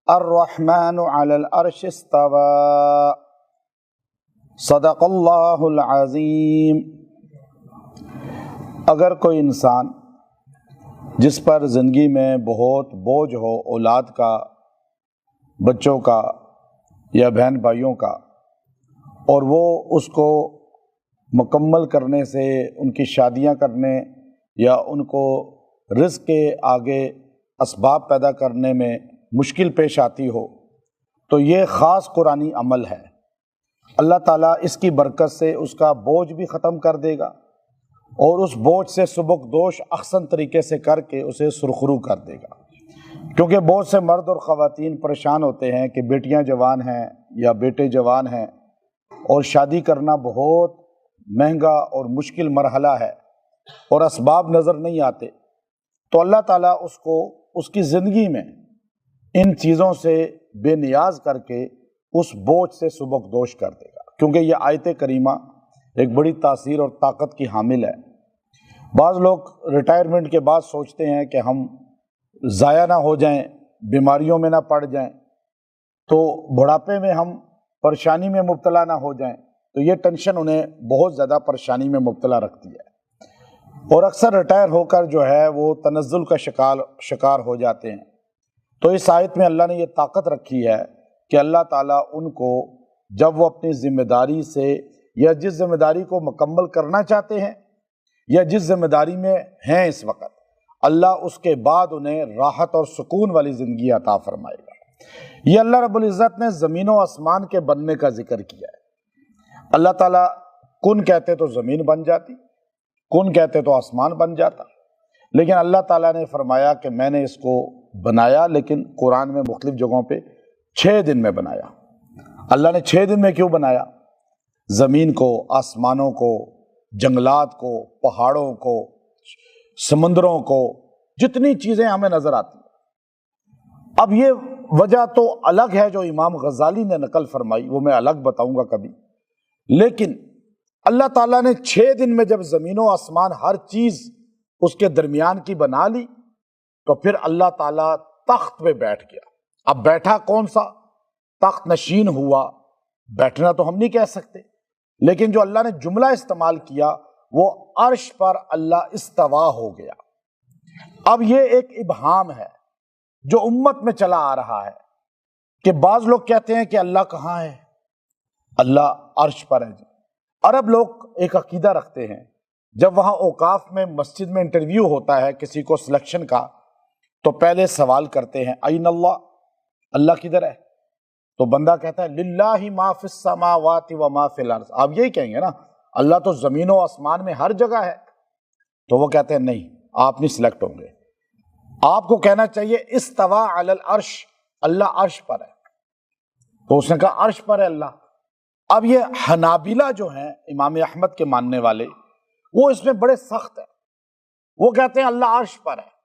الرحمن علی العرش استوى صدق اللہ العظیم۔ اگر کوئی انسان جس پر زندگی میں بہت بوجھ ہو، اولاد کا، بچوں کا یا بہن بھائیوں کا، اور وہ اس کو مکمل کرنے سے، ان کی شادیاں کرنے یا ان کو رزق کے آگے اسباب پیدا کرنے میں مشکل پیش آتی ہو، تو یہ خاص قرآنی عمل ہے۔ اللہ تعالیٰ اس کی برکت سے اس کا بوجھ بھی ختم کر دے گا اور اس بوجھ سے سبکدوش احسن طریقے سے کر کے اسے سرخرو کر دے گا، کیونکہ بہت سے مرد اور خواتین پریشان ہوتے ہیں کہ بیٹیاں جوان ہیں یا بیٹے جوان ہیں اور شادی کرنا بہت مہنگا اور مشکل مرحلہ ہے اور اسباب نظر نہیں آتے، تو اللہ تعالیٰ اس کو اس کی زندگی میں ان چیزوں سے بے نیاز کر کے اس بوجھ سے سبکدوش کر دے گا، کیونکہ یہ آیت کریمہ ایک بڑی تاثیر اور طاقت کی حامل ہے۔ بعض لوگ ریٹائرمنٹ کے بعد سوچتے ہیں کہ ہم ضائع نہ ہو جائیں، بیماریوں میں نہ پڑ جائیں، تو بڑھاپے میں ہم پریشانی میں مبتلا نہ ہو جائیں، تو یہ ٹینشن انہیں بہت زیادہ پریشانی میں مبتلا رکھتی ہے، اور اکثر ریٹائر ہو کر جو ہے وہ تنزل کا شکار ہو جاتے ہیں۔ تو اس آیت میں اللہ نے یہ طاقت رکھی ہے کہ اللہ تعالیٰ ان کو جب وہ اپنی ذمہ داری سے یا جس ذمہ داری کو مکمل کرنا چاہتے ہیں یا جس ذمہ داری میں ہیں اس وقت، اللہ اس کے بعد انہیں راحت اور سکون والی زندگی عطا فرمائے گا۔ یہ اللہ رب العزت نے زمین و آسمان کے بننے کا ذکر کیا ہے۔ اللہ تعالیٰ کن کہتے تو زمین بن جاتی، کن کہتے تو آسمان بن جاتا، لیکن اللہ تعالیٰ نے فرمایا کہ میں نے اس کو بنایا، لیکن قرآن میں مختلف جگہوں پہ 6 دن میں بنایا۔ اللہ نے 6 دن میں کیوں بنایا؟ زمین کو، آسمانوں کو، جنگلات کو، پہاڑوں کو، سمندروں کو، جتنی چیزیں ہمیں نظر آتی ہیں۔ اب یہ وجہ تو الگ ہے جو امام غزالی نے نقل فرمائی، وہ میں الگ بتاؤں گا کبھی، لیکن اللہ تعالیٰ نے 6 دن میں جب زمین و آسمان ہر چیز اس کے درمیان کی بنا لی، تو پھر اللہ تعالیٰ تخت پہ بیٹھ گیا۔ اب بیٹھا کون سا؟ تخت نشین ہوا، بیٹھنا تو ہم نہیں کہہ سکتے، لیکن جو اللہ نے جملہ استعمال کیا وہ عرش پر اللہ استوا ہو گیا۔ اب یہ ایک ابہام ہے جو امت میں چلا آ رہا ہے کہ بعض لوگ کہتے ہیں کہ اللہ کہاں ہے؟ اللہ عرش پر ہے۔ عرب لوگ ایک عقیدہ رکھتے ہیں، جب وہاں اوقاف میں مسجد میں انٹرویو ہوتا ہے کسی کو سلیکشن کا، تو پہلے سوال کرتے ہیں این اللہ، اللہ کدھر ہے؟ تو بندہ کہتا ہے للہ ما فی السماوات و ما فی الارض، آپ یہی کہیں گے نا، اللہ تو زمین و آسمان میں ہر جگہ ہے۔ تو وہ کہتے ہیں نہیں، آپ نہیں سلیکٹ ہوں گے، آپ کو کہنا چاہیے استوا علی العرش، اللہ عرش پر ہے۔ تو اس نے کہا عرش پر ہے اللہ۔ اب یہ حنابلہ جو ہیں، امام احمد کے ماننے والے، وہ اس میں بڑے سخت ہیں، وہ کہتے ہیں اللہ عرش پر ہے۔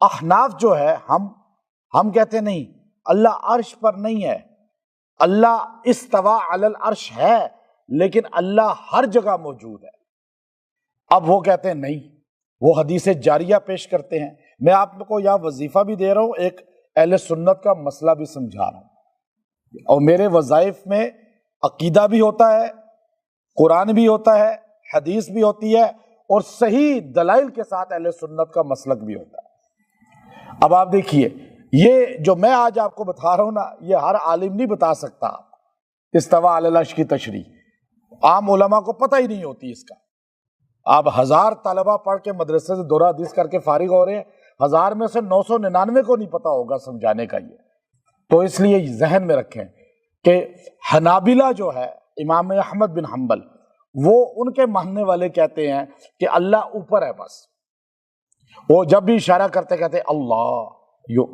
احناف جو ہے، ہم کہتے ہیں نہیں، اللہ عرش پر نہیں ہے، اللہ استوا علی العرش ہے، لیکن اللہ ہر جگہ موجود ہے۔ اب وہ کہتے ہیں نہیں، وہ حدیث جاریہ پیش کرتے ہیں۔ میں آپ کو یہاں وظیفہ بھی دے رہا ہوں، ایک اہل سنت کا مسئلہ بھی سمجھا رہا ہوں، اور میرے وظائف میں عقیدہ بھی ہوتا ہے، قرآن بھی ہوتا ہے، حدیث بھی ہوتی ہے، اور صحیح دلائل کے ساتھ اہل سنت کا مسلک بھی ہوتا ہے۔ اب آپ دیکھیے، یہ جو میں آج آپ کو بتا رہا ہوں نا، یہ ہر عالم نہیں بتا سکتا استوا علی العرش کی تشریح، عام علماء کو پتہ ہی نہیں ہوتی اس کا۔ آپ 1000 طلبہ پڑھ کے مدرسے سے دورہ حدیث کر کے فارغ ہو رہے ہیں، 1000 میں سے 999 کو نہیں پتہ ہوگا سمجھانے کا۔ یہ تو اس لیے ذہن میں رکھیں کہ حنابلہ جو ہے، امام احمد بن حنبل، وہ ان کے ماننے والے کہتے ہیں کہ اللہ اوپر ہے بس۔ وہ جب بھی اشارہ کرتے کہتے اللہ،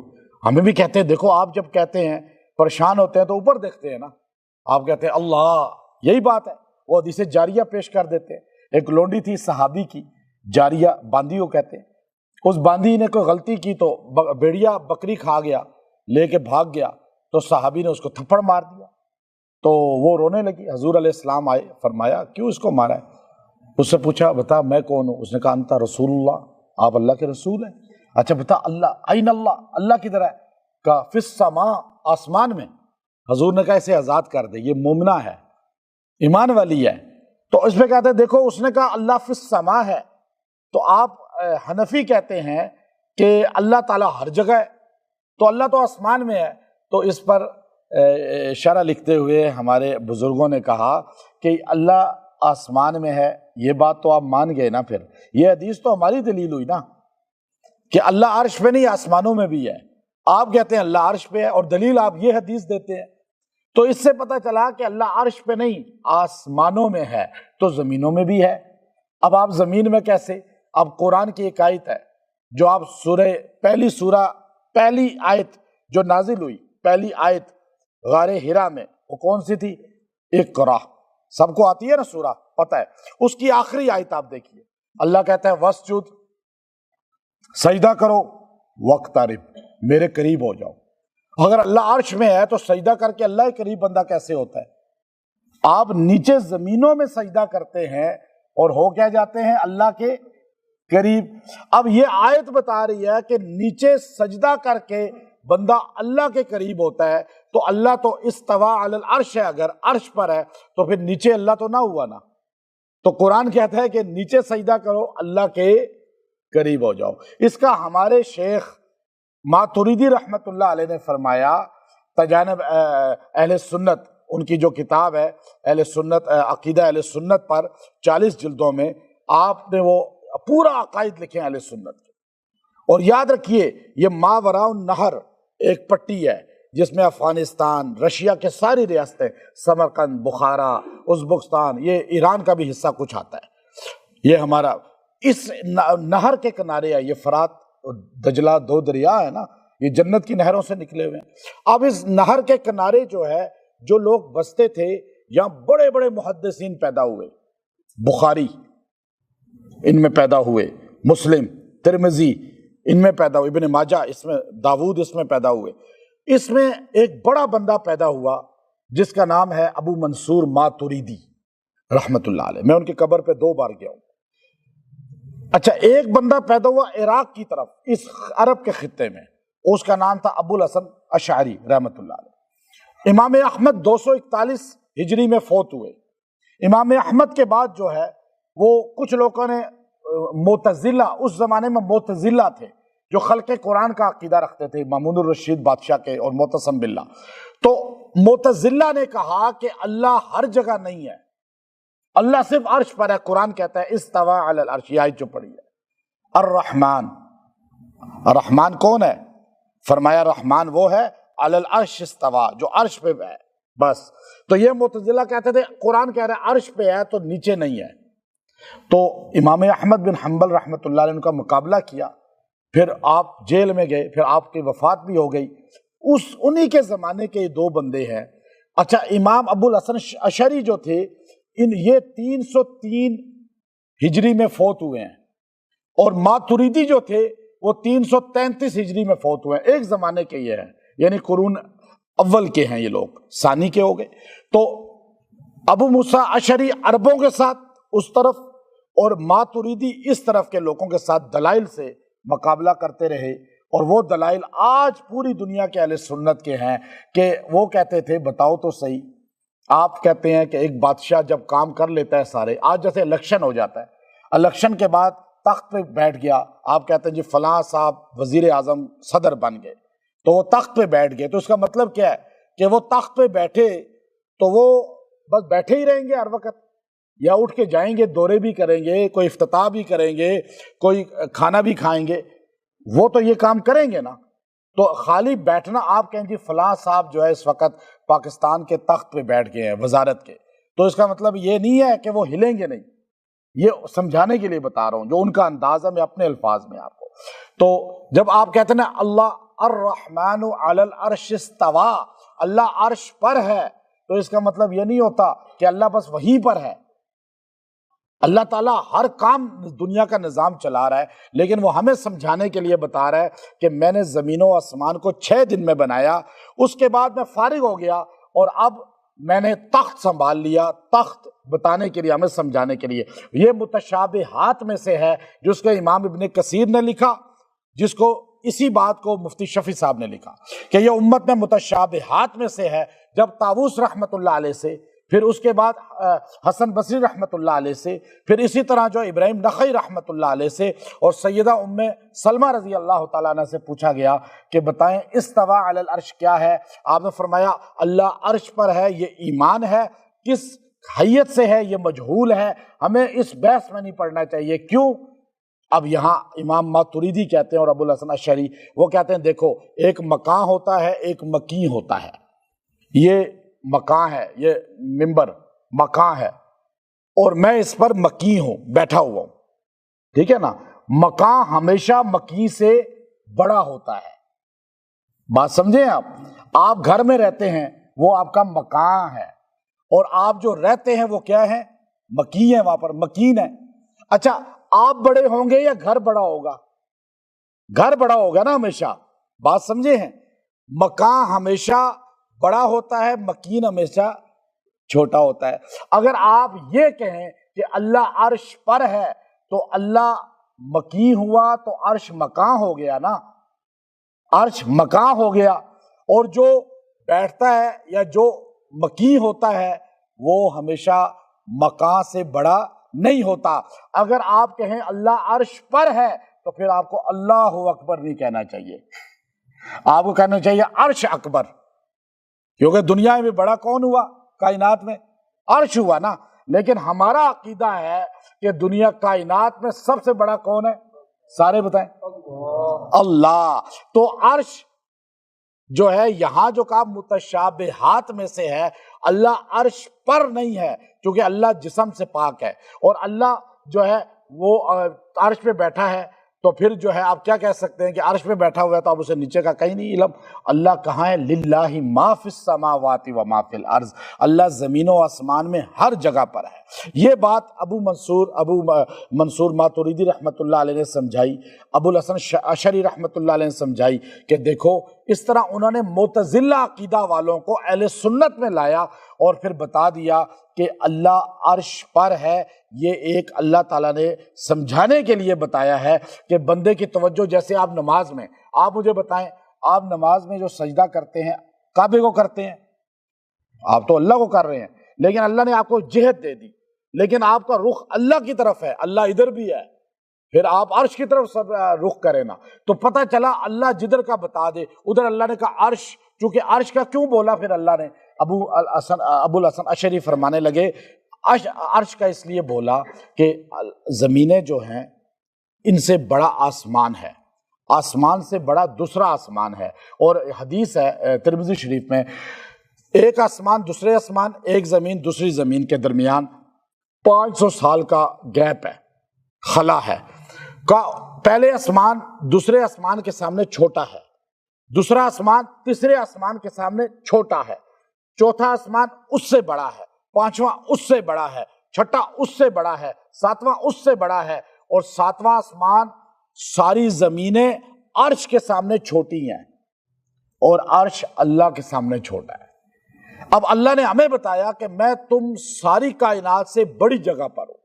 ہمیں بھی کہتے ہیں دیکھو، آپ جب کہتے ہیں پریشان ہوتے ہیں تو اوپر دیکھتے ہیں نا، آپ کہتے ہیں اللہ، یہی بات ہے۔ وہ حدیث جاریہ پیش کر دیتے ہیں۔ ایک لونڈی تھی صحابی کی، جاریہ، باندی کو کہتے ہیں، اس باندی نے کوئی غلطی کی تو بھیڑیا بکری کھا گیا، لے کے بھاگ گیا، تو صحابی نے اس کو تھپڑ مار دیا، تو وہ رونے لگی۔ حضور علیہ السلام آئے، فرمایا کیوں اس کو مارا ہے؟ اس سے پوچھا بتا میں کون ہوں؟ اس نے کہا انت رسول اللہ، آپ اللہ کے رسول ہیں۔ اچھا بتا اللہ، این اللہ، اللہ کدھر ہے؟ کا فی السماء، آسمان میں، حضور نے کہا اسے آزاد کر دے، یہ مومنہ ہے، ایمان والی ہے۔ تو اس پہ کہتے ہیں دیکھو اس نے کہا اللہ فی السماء ہے، تو آپ حنفی کہتے ہیں کہ اللہ تعالیٰ ہر جگہ ہے، تو اللہ تو آسمان میں ہے۔ تو اس پر شرح لکھتے ہوئے ہمارے بزرگوں نے کہا کہ اللہ آسمان میں ہے، یہ بات تو آپ مان گئے نا، پھر یہ حدیث تو ہماری دلیل ہوئی نا کہ اللہ عرش پہ نہیں آسمانوں میں بھی ہے۔ آپ کہتے ہیں اللہ عرش پہ ہے اور دلیل آپ یہ حدیث دیتے ہیں، تو اس سے پتہ چلا کہ اللہ عرش پہ نہیں آسمانوں میں ہے تو زمینوں میں بھی ہے۔ اب آپ زمین میں کیسے؟ اب قرآن کی ایک آیت ہے جو آپ پہلی آیت جو نازل ہوئی، پہلی آیت غار حرا میں، وہ کون سی تھی؟ اقرا، سب کو آتی ہے نا سورہ، پتہ ہے۔ اس کی آخری آیت آپ دیکھیے، اللہ کہتا ہے وَاسْجُدْ، سجدہ کرو، وَاقْتَرِب، میرے قریب ہو جاؤ۔ اگر اللہ عرش میں ہے تو سجدہ کر کے اللہ کے قریب بندہ کیسے ہوتا ہے؟ آپ نیچے زمینوں میں سجدہ کرتے ہیں اور ہو کیا جاتے ہیں اللہ کے قریب۔ اب یہ آیت بتا رہی ہے کہ نیچے سجدہ کر کے بندہ اللہ کے قریب ہوتا ہے، تو اللہ تو استویٰ علی العرش ہے، اگر عرش پر ہے تو پھر نیچے اللہ تو نہ ہوا نا۔ تو قرآن کہتا ہے کہ نیچے سجدہ کرو، اللہ کے قریب ہو جاؤ۔ اس کا ہمارے شیخ ماتریدی رحمت اللہ علیہ نے فرمایا، تجانب اہل سنت، ان کی جو کتاب ہے اہل سنت، عقیدہ اہل سنت پر 40 جلدوں میں آپ نے وہ پورا عقائد لکھے ہیں اہل سنت کے۔ اور یاد رکھیے یہ ماوراء النہر ایک پٹی ہے جس میں افغانستان، رشیا کے ساری ریاستیں، سمرقند، بخارا، ازبکستان، یہ ایران کا بھی حصہ کچھ آتا ہے، یہ ہمارا اس نہر کے کنارے ہے۔ یہ فرات دجلہ 2 دریا ہے نا، یہ جنت کی نہروں سے نکلے ہوئے ہیں۔ اب اس نہر کے کنارے جو ہے جو لوگ بستے تھے، یہاں بڑے بڑے محدثین پیدا ہوئے، بخاری ان میں پیدا ہوئے، مسلم، ترمذی ان میں پیدا ہوئے، ابن ماجہ اس میں، داود اس میں پیدا ہوئے۔ اس میں ایک بڑا بندہ پیدا ہوا جس کا نام ہے ابو منصور ماتریدی رحمت اللہ علیہ۔ میں ان کی قبر پہ 2 بار گیا ہوں۔ اچھا، ایک بندہ پیدا ہوا عراق کی طرف، اس عرب کے خطے میں، اس کا نام تھا ابو الحسن اشعری رحمت اللہ علیہ۔ امام احمد 241 ہجری میں فوت ہوئے۔ امام احمد کے بعد جو ہے وہ کچھ لوگوں نے معتزلہ، اس زمانے میں معتزلہ تھے جو خلق قرآن کا عقیدہ رکھتے تھے، مامون الرشید بادشاہ کے، اور معتصم باللہ۔ تو معتزلہ نے کہا کہ اللہ ہر جگہ نہیں ہے، اللہ صرف عرش پر ہے۔ قرآن کہتا ہے استویٰ علی العرش، یہ آیت جو پڑھی ہے، الرحمن، الرحمن کون ہے؟ فرمایا رحمان وہ ہے علی العرش استویٰ، جو عرش پہ ہے، بس۔ تو یہ معتزلہ کہتے تھے قرآن کہہ رہا ہے عرش پہ ہے تو نیچے نہیں ہے۔ تو امام احمد بن حنبل رحمۃ اللہ علیہ نے ان کا مقابلہ کیا، پھر آپ جیل میں گئے، پھر آپ کی وفات بھی ہو گئی۔ انہی کے زمانے کے 2 بندے ہیں۔ اچھا، امام ابو الحسن اشعری جو تھے، یہ 303 ہجری میں فوت ہوئے ہیں، اور ماتریدی جو تھے وہ 333 ہجری میں فوت ہوئے ہیں۔ ایک زمانے کے یہ ہیں، یعنی قرون اول کے ہیں یہ لوگ، ثانی کے ہو گئے۔ تو ابو موسیٰ اشعری عربوں کے ساتھ اس طرف، اور ماتریدی اس طرف کے لوگوں کے ساتھ دلائل سے مقابلہ کرتے رہے، اور وہ دلائل آج پوری دنیا کے اہل سنت کے ہیں کہ وہ کہتے تھے بتاؤ تو صحیح، آپ کہتے ہیں کہ ایک بادشاہ جب کام کر لیتا ہے سارے، آج جیسے الیکشن ہو جاتا ہے، الیکشن کے بعد تخت پہ بیٹھ گیا، آپ کہتے ہیں جی فلاں صاحب وزیر اعظم صدر بن گئے، تو وہ تخت پہ بیٹھ گئے، تو اس کا مطلب کیا ہے کہ وہ تخت پہ بیٹھے تو وہ بس بیٹھے ہی رہیں گے ہر وقت، یا اٹھ کے جائیں گے، دورے بھی کریں گے، کوئی افتتاح بھی کریں گے، کوئی کھانا بھی کھائیں گے، وہ تو یہ کام کریں گے نا۔ تو خالی بیٹھنا، آپ کہیں جی فلاں صاحب جو ہے اس وقت پاکستان کے تخت پہ بیٹھ گئے ہیں وزارت کے، تو اس کا مطلب یہ نہیں ہے کہ وہ ہلیں گے نہیں، یہ سمجھانے کے لیے بتا رہا ہوں جو ان کا انداز ہے، میں اپنے الفاظ میں آپ کو۔ تو جب آپ کہتے ہیں نا اللہ الرحمن علی العرش استویٰ، اللہ عرش پر ہے، تو اس کا مطلب یہ نہیں ہوتا کہ اللہ بس وہیں پر ہے۔ اللہ تعالیٰ ہر کام دنیا کا نظام چلا رہا ہے، لیکن وہ ہمیں سمجھانے کے لیے بتا رہا ہے کہ میں نے زمین و آسمان کو 6 دن میں بنایا، اس کے بعد میں فارغ ہو گیا، اور اب میں نے تخت سنبھال لیا، تخت بتانے کے لیے، ہمیں سمجھانے کے لیے۔ یہ متشابہات میں سے ہے جس کو امام ابن کثیر نے لکھا، جس کو اسی بات کو مفتی شفیع صاحب نے لکھا کہ یہ امت میں متشابہات میں سے ہے، جب طاووس رحمۃ اللہ علیہ سے، پھر اس کے بعد حسن بصری رحمۃ اللہ علیہ سے، پھر اسی طرح جو ابراہیم نخعی رحمۃ اللہ علیہ سے اور سیدہ ام سلمہ رضی اللہ تعالیٰ عنہ سے پوچھا گیا کہ بتائیں استویٰ علی العرش کیا ہے؟ آپ نے فرمایا اللہ عرش پر ہے، یہ ایمان ہے، کس حیت سے ہے یہ مجہول ہے، ہمیں اس بحث میں نہیں پڑھنا چاہیے۔ کیوں؟ اب یہاہ امام ماتریدی کہتے ہیں اور ابو الحسن اشعری وہ کہتے ہیں دیکھو ایک مکان ہوتا ہے، ایک مکین ہوتا ہے۔ یہ مکان ہے، یہ ممبر مکان ہے اور میں اس پر مکین ہوں، بیٹھا ہوا ہوں، ٹھیک ہے نا؟ مکان ہمیشہ مکین سے بڑا ہوتا ہے، بات سمجھیں آپ گھر میں رہتے ہیں وہ آپ کا مکان ہے، اور آپ جو رہتے ہیں وہ کیا ہے؟ مکین ہے، وہاں پر مکین ہے۔ اچھا آپ بڑے ہوں گے یا گھر بڑا ہوگا؟ گھر بڑا ہوگا نا ہمیشہ، بات سمجھے ہیں؟ مکان ہمیشہ بڑا ہوتا ہے، مکین ہمیشہ چھوٹا ہوتا ہے۔ اگر آپ یہ کہیں کہ اللہ عرش پر ہے تو اللہ مکین ہوا تو عرش مکان ہو گیا نا، عرش مکان ہو گیا، اور جو بیٹھتا ہے یا جو مکین ہوتا ہے وہ ہمیشہ مکان سے بڑا نہیں ہوتا۔ اگر آپ کہیں اللہ عرش پر ہے تو پھر آپ کو اللہ اکبر نہیں کہنا چاہیے، آپ کو کہنا چاہیے عرش اکبر، کیونکہ دنیا میں بڑا کون ہوا؟ کائنات میں عرش ہوا نا۔ لیکن ہمارا عقیدہ ہے کہ دنیا کائنات میں سب سے بڑا کون ہے؟ سارے بتائیں، اللہ۔ تو عرش جو ہے یہاں جو کہا متشابہات میں سے ہے، اللہ عرش پر نہیں ہے کیونکہ اللہ جسم سے پاک ہے، اور اللہ جو ہے وہ عرش پہ بیٹھا ہے، تو پھر جو ہے آپ کیا کہہ سکتے ہیں کہ عرش پہ بیٹھا ہوا ہے تو آپ اسے نیچے کا کہیں نہیں علم۔ اللہ کہاں ہے؟ للہ ما فی السماوات و ما فی الارض، اللہ زمین و آسمان میں ہر جگہ پر ہے۔ یہ بات ابو منصور ماتریدی رحمۃ اللہ علیہ نے سمجھائی، ابو الحسن اشعری رحمۃ اللہ علیہ نے سمجھائی کہ دیکھو اس طرح انہوں نے معتزلہ عقیدہ والوں کو اہل سنت میں لایا اور پھر بتا دیا کہ اللہ عرش پر ہے۔ یہ ایک اللہ تعالیٰ نے سمجھانے کے لیے بتایا ہے کہ بندے کی توجہ، جیسے آپ نماز میں، آپ مجھے بتائیں آپ نماز میں جو سجدہ کرتے ہیں کعبے کو کرتے ہیں؟ آپ تو اللہ کو کر رہے ہیں، لیکن اللہ نے آپ کو جہت دے دی، لیکن آپ کا رخ اللہ کی طرف ہے، اللہ ادھر بھی ہے، پھر آپ عرش کی طرف رخ کریں نا، تو پتہ چلا اللہ جدھر کا بتا دے ادھر اللہ نے کہا عرش۔ چونکہ عرش کا کیوں بولا پھر اللہ نے؟ ابو الحسن اشعری فرمانے لگے عرش کا اس لیے بولا کہ زمینیں جو ہیں ان سے بڑا آسمان ہے، آسمان سے بڑا دوسرا آسمان ہے، اور حدیث ہے ترمذی شریف میں، ایک آسمان دوسرے آسمان، ایک زمین دوسری زمین کے درمیان 500 سال کا گیپ ہے، خلا ہے۔ پہلے آسمان دوسرے آسمان کے سامنے چھوٹا ہے، دوسرا آسمان تیسرے آسمان کے سامنے چھوٹا ہے، چوتھا آسمان اس سے بڑا ہے، پانچواں اس سے بڑا ہے، چھٹا اس سے بڑا ہے، ساتواں اس سے بڑا ہے، اور ساتواں آسمان ساری زمینیں عرش کے سامنے چھوٹی ہیں اور عرش اللہ کے سامنے چھوٹا ہے۔ اب اللہ نے ہمیں بتایا کہ میں تم ساری کائنات سے بڑی جگہ پر ہوں،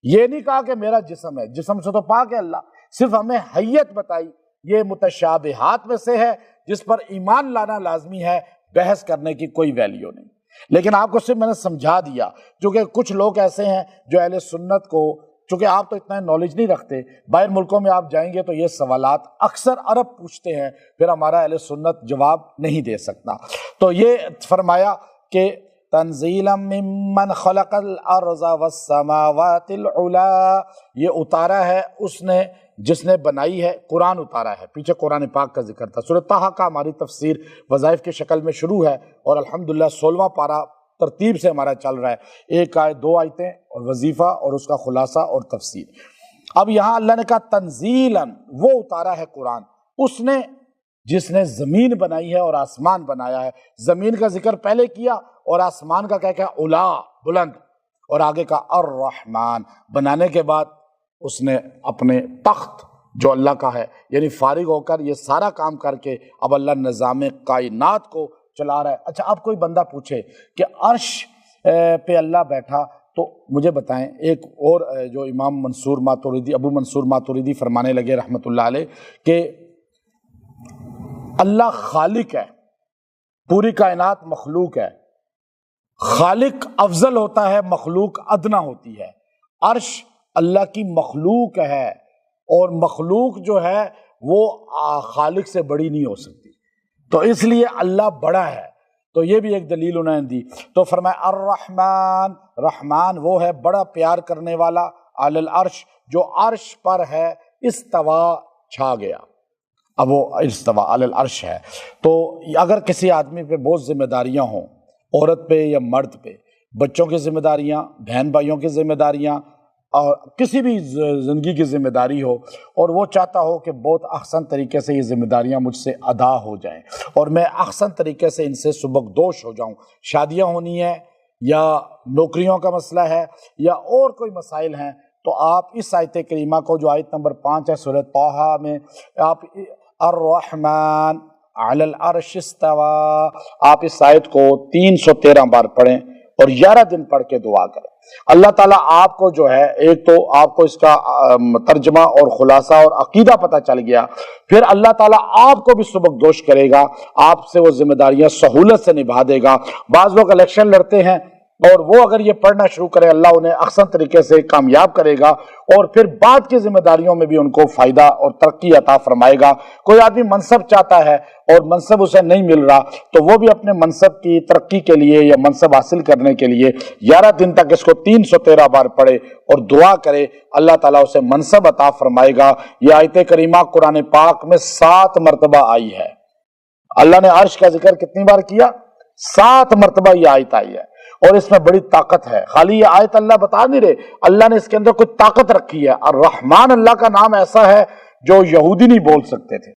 یہ نہیں کہا کہ میرا جسم ہے، جسم سے تو پاک ہے اللہ، صرف ہمیں حیت بتائی۔ یہ متشابہات میں سے ہے جس پر ایمان لانا لازمی ہے، بحث کرنے کی کوئی ویلیو نہیں۔ لیکن آپ کو صرف میں نے سمجھا دیا، چونکہ کچھ لوگ ایسے ہیں جو اہل سنت کو، چونکہ آپ تو اتنا نالج نہیں رکھتے، باہر ملکوں میں آپ جائیں گے تو یہ سوالات اکثر عرب پوچھتے ہیں، پھر ہمارا اہل سنت جواب نہیں دے سکتا۔ تو یہ فرمایا کہ تنزیلا ممن خلق الارض والسماوات العلا، یہ اتارا ہے اس نے جس نے بنائی ہے، قرآن اتارا ہے، پیچھے قرآن پاک کا ذکر تھا، سورۃ طٰہٰ کا ہماری تفسیر وظائف کی شکل میں شروع ہے اور الحمدللہ 16واں پارہ ترتیب سے ہمارا چل رہا ہے، ایک آیت 2 آیتیں اور وظیفہ اور اس کا خلاصہ اور تفسیر۔ اب یہاں اللہ نے کہا تنزیلاً، وہ اتارا ہے قرآن اس نے جس نے زمین بنائی ہے اور آسمان بنایا ہے۔ زمین کا ذکر پہلے کیا اور آسمان کا کیا علا، بلند، اور آگے کا الرحمن، بنانے کے بعد اس نے اپنے تخت جو اللہ کا ہے، یعنی فارغ ہو کر یہ سارا کام کر کے اب اللہ نظام کائنات کو چلا رہا ہے۔ اچھا اب کوئی بندہ پوچھے کہ عرش پہ اللہ بیٹھا، تو مجھے بتائیں ایک اور جو امام منصور ماتریدی، ابو منصور ماتریدی فرمانے لگے رحمۃ اللہ علیہ کہ اللہ خالق ہے، پوری کائنات مخلوق ہے، خالق افضل ہوتا ہے، مخلوق ادنا ہوتی ہے۔ عرش اللہ کی مخلوق ہے، اور مخلوق جو ہے وہ خالق سے بڑی نہیں ہو سکتی، تو اس لیے اللہ بڑا ہے۔ تو یہ بھی ایک دلیل انہوں نے دی۔ تو فرمایا الرحمن، رحمان وہ ہے بڑا پیار کرنے والا، علی العرش جو عرش پر ہے، استوا چھا گیا، اب وہ استوا علی العرش ہے۔ تو اگر کسی آدمی پہ بہت ذمہ داریاں ہوں، عورت پہ یا مرد پہ، بچوں کی ذمہ داریاں، بہن بھائیوں کی ذمہ داریاں، اور کسی بھی زندگی کی ذمہ داری ہو، اور وہ چاہتا ہو کہ بہت احسن طریقے سے یہ ذمہ داریاں مجھ سے ادا ہو جائیں اور میں احسن طریقے سے ان سے سبکدوش ہو جاؤں، شادیاں ہونی ہیں یا نوکریوں کا مسئلہ ہے یا اور کوئی مسائل ہیں، تو آپ اس آیت کریمہ کو جو آیت نمبر 5 ہے سورہ طٰہٰ میں، آپ الرحمن علی العرش استویٰ، آپ اس آیت کو 313 بار پڑھیں اور 11 دن پڑھ کے دعا کریں۔ اللہ تعالیٰ آپ کو جو ہے، ایک تو آپ کو اس کا ترجمہ اور خلاصہ اور عقیدہ پتہ چل گیا، پھر اللہ تعالیٰ آپ کو بھی سبکدوش کرے گا، آپ سے وہ ذمہ داریاں سہولت سے نبھا دے گا۔ بعض لوگ الیکشن لڑتے ہیں اور وہ اگر یہ پڑھنا شروع کرے، اللہ انہیں احسن طریقے سے کامیاب کرے گا، اور پھر بعد کی ذمہ داریوں میں بھی ان کو فائدہ اور ترقی عطا فرمائے گا۔ کوئی آدمی منصب چاہتا ہے اور منصب اسے نہیں مل رہا، تو وہ بھی اپنے منصب کی ترقی کے لیے یا منصب حاصل کرنے کے لیے 11 دن تک اس کو 313 بار پڑھے اور دعا کرے، اللہ تعالیٰ اسے منصب عطا فرمائے گا۔ یہ آیت کریمہ قرآن پاک میں 7 مرتبہ آئی ہے۔ اللہ نے عرش کا ذکر کتنی بار کیا؟ 7 مرتبہ یہ آیت آئی ہے، اور اس میں بڑی طاقت ہے۔ خالی یہ آیت اللہ بتا نہیں رہے، اللہ نے اس کے اندر کوئی طاقت رکھی ہے۔ الرحمن اللہ کا نام ایسا ہے جو یہودی نہیں بول سکتے تھے،